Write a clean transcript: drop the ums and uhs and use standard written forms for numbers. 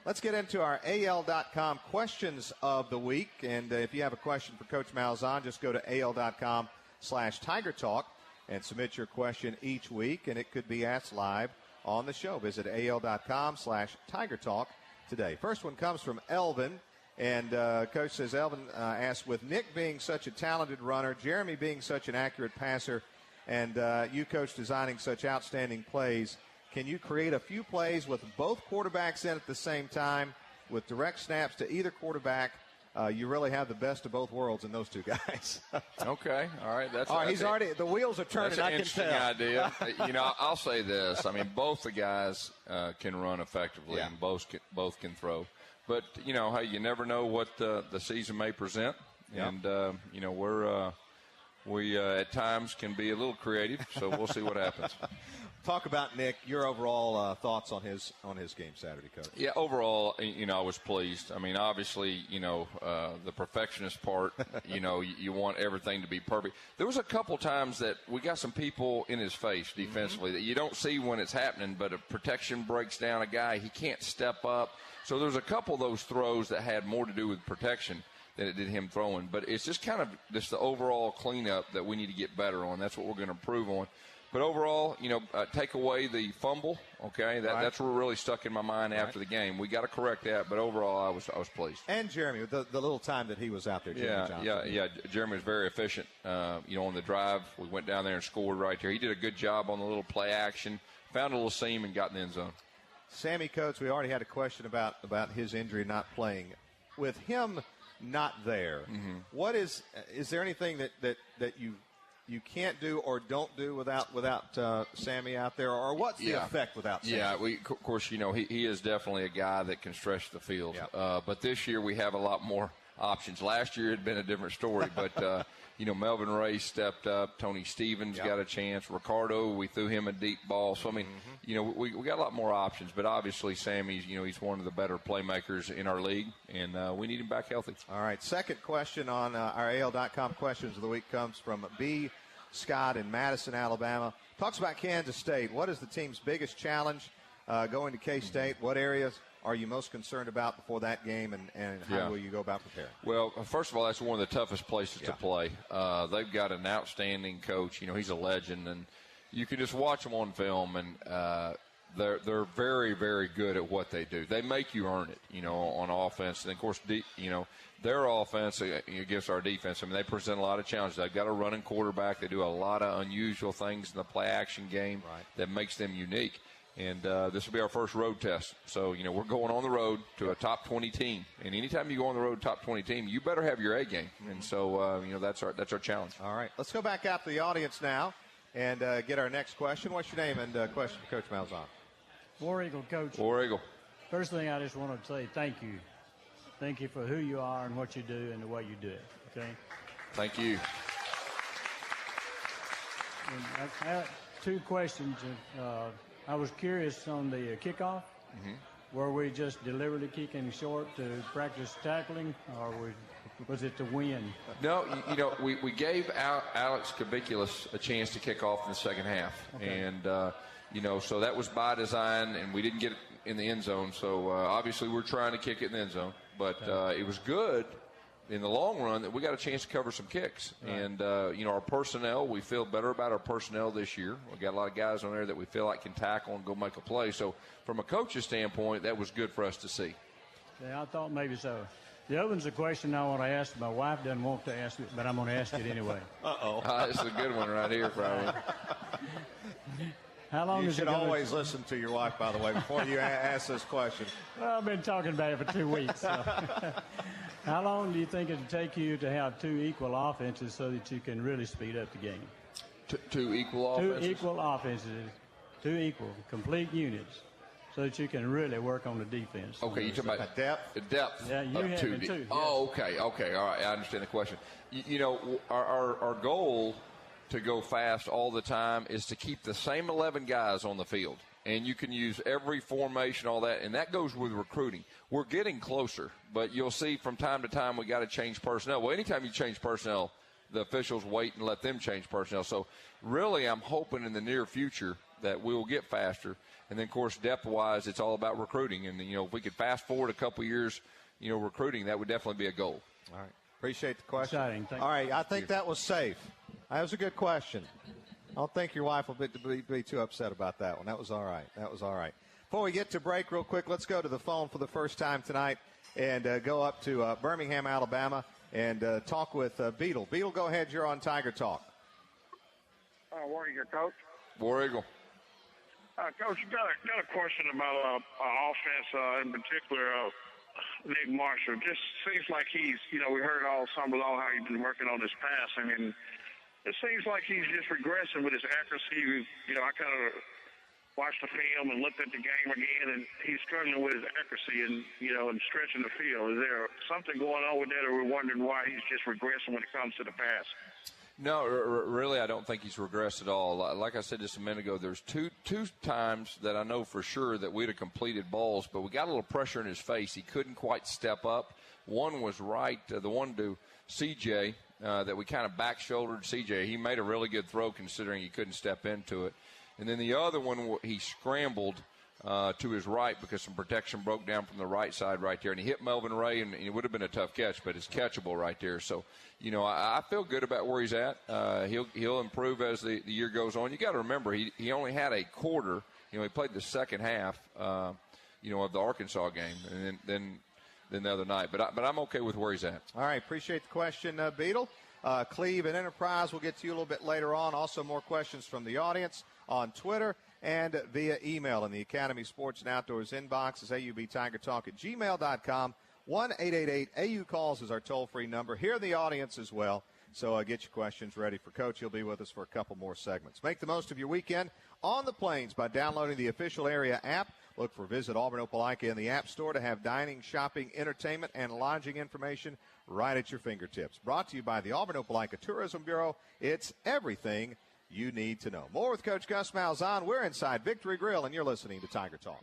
Let's get into our AL.com questions of the week. And if you have a question for Coach Malzahn, just go to AL.com/Tiger Talk and submit your question each week, and it could be asked live on the show. Visit AL.com/Tiger Talk today. First one comes from Elvin. And Coach says, Elvin asked, with Nick being such a talented runner, Jeremy being such an accurate passer, and you, Coach, designing such outstanding plays, can you create a few plays with both quarterbacks in at the same time with direct snaps to either quarterback? You really have the best of both worlds in those two guys. Okay, all right. The wheels are turning. That's an interesting idea. I'll say this. I mean, both the guys can run effectively, and both can throw. But, hey, you never know what the season may present. Yep. And, we at times can be a little creative, so we'll see what happens. Talk about Nick, your overall thoughts on his game Saturday, Coach. Yeah, overall, I was pleased. I mean, obviously, the perfectionist part, you want everything to be perfect. There was a couple times that we got some people in his face defensively that you don't see when it's happening, but a protection breaks down a guy, he can't step up. So there's a couple of those throws that had more to do with protection than it did him throwing. But it's just kind of just the overall cleanup that we need to get better on. That's what we're going to improve on. But overall, take away the fumble, okay? That's what really stuck in my mind after the game. We got to correct that, but overall, I was pleased. And Jeremy, the little time that he was out there. Yeah. Jeremy was very efficient. On the drive, we went down there and scored right there. He did a good job on the little play action, found a little seam, and got in the end zone. Sammy, Coach, we already had a question about his injury not playing. With him not there, what is there anything that you can't do or don't do without Sammy out there, or what's the effect without Sammy? Yeah, of course, he is definitely a guy that can stretch the field. Yeah. But this year we have a lot more options. Last year it had been a different story, but Melvin Ray stepped up. Tony Stevens got a chance. Ricardo, we threw him a deep ball. So, I mean, we got a lot more options. But obviously, Sammy's, he's one of the better playmakers in our league, and we need him back healthy. All right, second question on our AL.com questions of the week comes from B. Scott in Madison, Alabama. Talks about Kansas State. What is the team's biggest challenge going to K-State? What areas are you most concerned about before that game, and how will you go about preparing? Well, first of all, that's one of the toughest places to play. They've got an outstanding coach. He's a legend, and you can just watch them on film, and they're very, very good at what they do. They make you earn it, on offense. And, of course, their offense against our defense, I mean, they present a lot of challenges. They've got a running quarterback. They do a lot of unusual things in the play-action game that makes them unique. And this will be our first road test. So, we're going on the road to a top 20 team. And anytime you go on the road to a top 20 team, you better have your A game. And so, that's our challenge. All right. Let's go back out to the audience now and get our next question. What's your name and question for Coach Malzahn? War Eagle, Coach. War Eagle. First thing I just want to say thank you. Thank you for who you are and what you do and the way you do it. Okay? Thank you. And I have two questions. I was curious on the kickoff. Were we just deliberately kicking short to practice tackling, or was it to win? No, we gave Alex Kaviculis a chance to kick off in the second half. Okay. And, so that was by design, and we didn't get it in the end zone. So, obviously, we're trying to kick it in the end zone. But it was good in the long run that we got a chance to cover some kicks. Right. And, our personnel, we feel better about our personnel this year. We got a lot of guys on there that we feel like can tackle and go make a play. So, from a coach's standpoint, that was good for us to see. Yeah, I thought maybe so. The other one's a question I want to ask. My wife doesn't want to ask it, but I'm going to ask it anyway. This is a good one right here, probably. How long you should always listen to your wife, by the way, before you ask this question. Well, I've been talking about it for 2 weeks. So. How long do you think it would take you to have two equal offenses so that you can really speed up the game? Two equal offenses? Two equal offenses. Two equal, complete units, so that you can really work on the defense. Okay, you're talking about depth? Depth. Yeah, you have it too. Oh, okay. All right, I understand the question. Our goal to go fast all the time is to keep the same 11 guys on the field. And you can use every formation, all that, and that goes with recruiting. We're getting closer, but you'll see from time to time we got to change personnel. Well, anytime you change personnel, the officials wait and let them change personnel. So really I'm hoping in the near future that we will get faster. And then, of course, depth-wise, it's all about recruiting. And, if we could fast forward a couple years, recruiting, that would definitely be a goal. All right. Appreciate the question. Exciting. All right, I think that was safe. That was a good question. I don't think your wife will be too upset about that one. That was all right. Before we get to break real quick, let's go to the phone for the first time tonight and go up to Birmingham, Alabama, and talk with Beetle. Beetle, go ahead. You're on Tiger Talk. War Eagle, Coach. War Eagle. Coach, got a question about offense, in particular Nick Marshall. Just seems like he's, we heard all summer long how he's been working on his passing, and it seems like he's just regressing with his accuracy. I kind of watched the film and looked at the game again, and he's struggling with his accuracy and, and stretching the field. Is there something going on with that, or we're wondering why he's just regressing when it comes to the pass? No, really, I don't think he's regressed at all. Like I said just a minute ago, there's two times that I know for sure that we'd have completed balls, but we got a little pressure in his face. He couldn't quite step up. One was the one to CJ that we kind of back-shouldered CJ. He made a really good throw considering he couldn't step into it. And then the other one, he scrambled to his right because some protection broke down from the right side right there. And he hit Melvin Ray, and it would have been a tough catch, but it's catchable right there. So, I feel good about where he's at. He'll improve as the year goes on. You got to remember, he only had a quarter. He played the second half, of the Arkansas game, and then the other night. But I'm okay with where he's at. All right, appreciate the question, Beetle. Cleve and Enterprise, we'll get to you a little bit later on. Also, more questions from the audience on Twitter and via email in the Academy Sports and Outdoors inbox is aubtigertalk@gmail.com. 1-888-AU-CALLS is our toll-free number. Hear the audience as well. So get your questions ready for Coach. He'll be with us for a couple more segments. Make the most of your weekend on the Plains by downloading the official area app. Look for Visit Auburn Opelika in the App Store to have dining, shopping, entertainment, and lodging information right at your fingertips. Brought to you by the Auburn Opelika Tourism Bureau. It's everything you need to know. More with Coach Gus Malzahn. We're inside Victory Grill, and you're listening to Tiger Talk.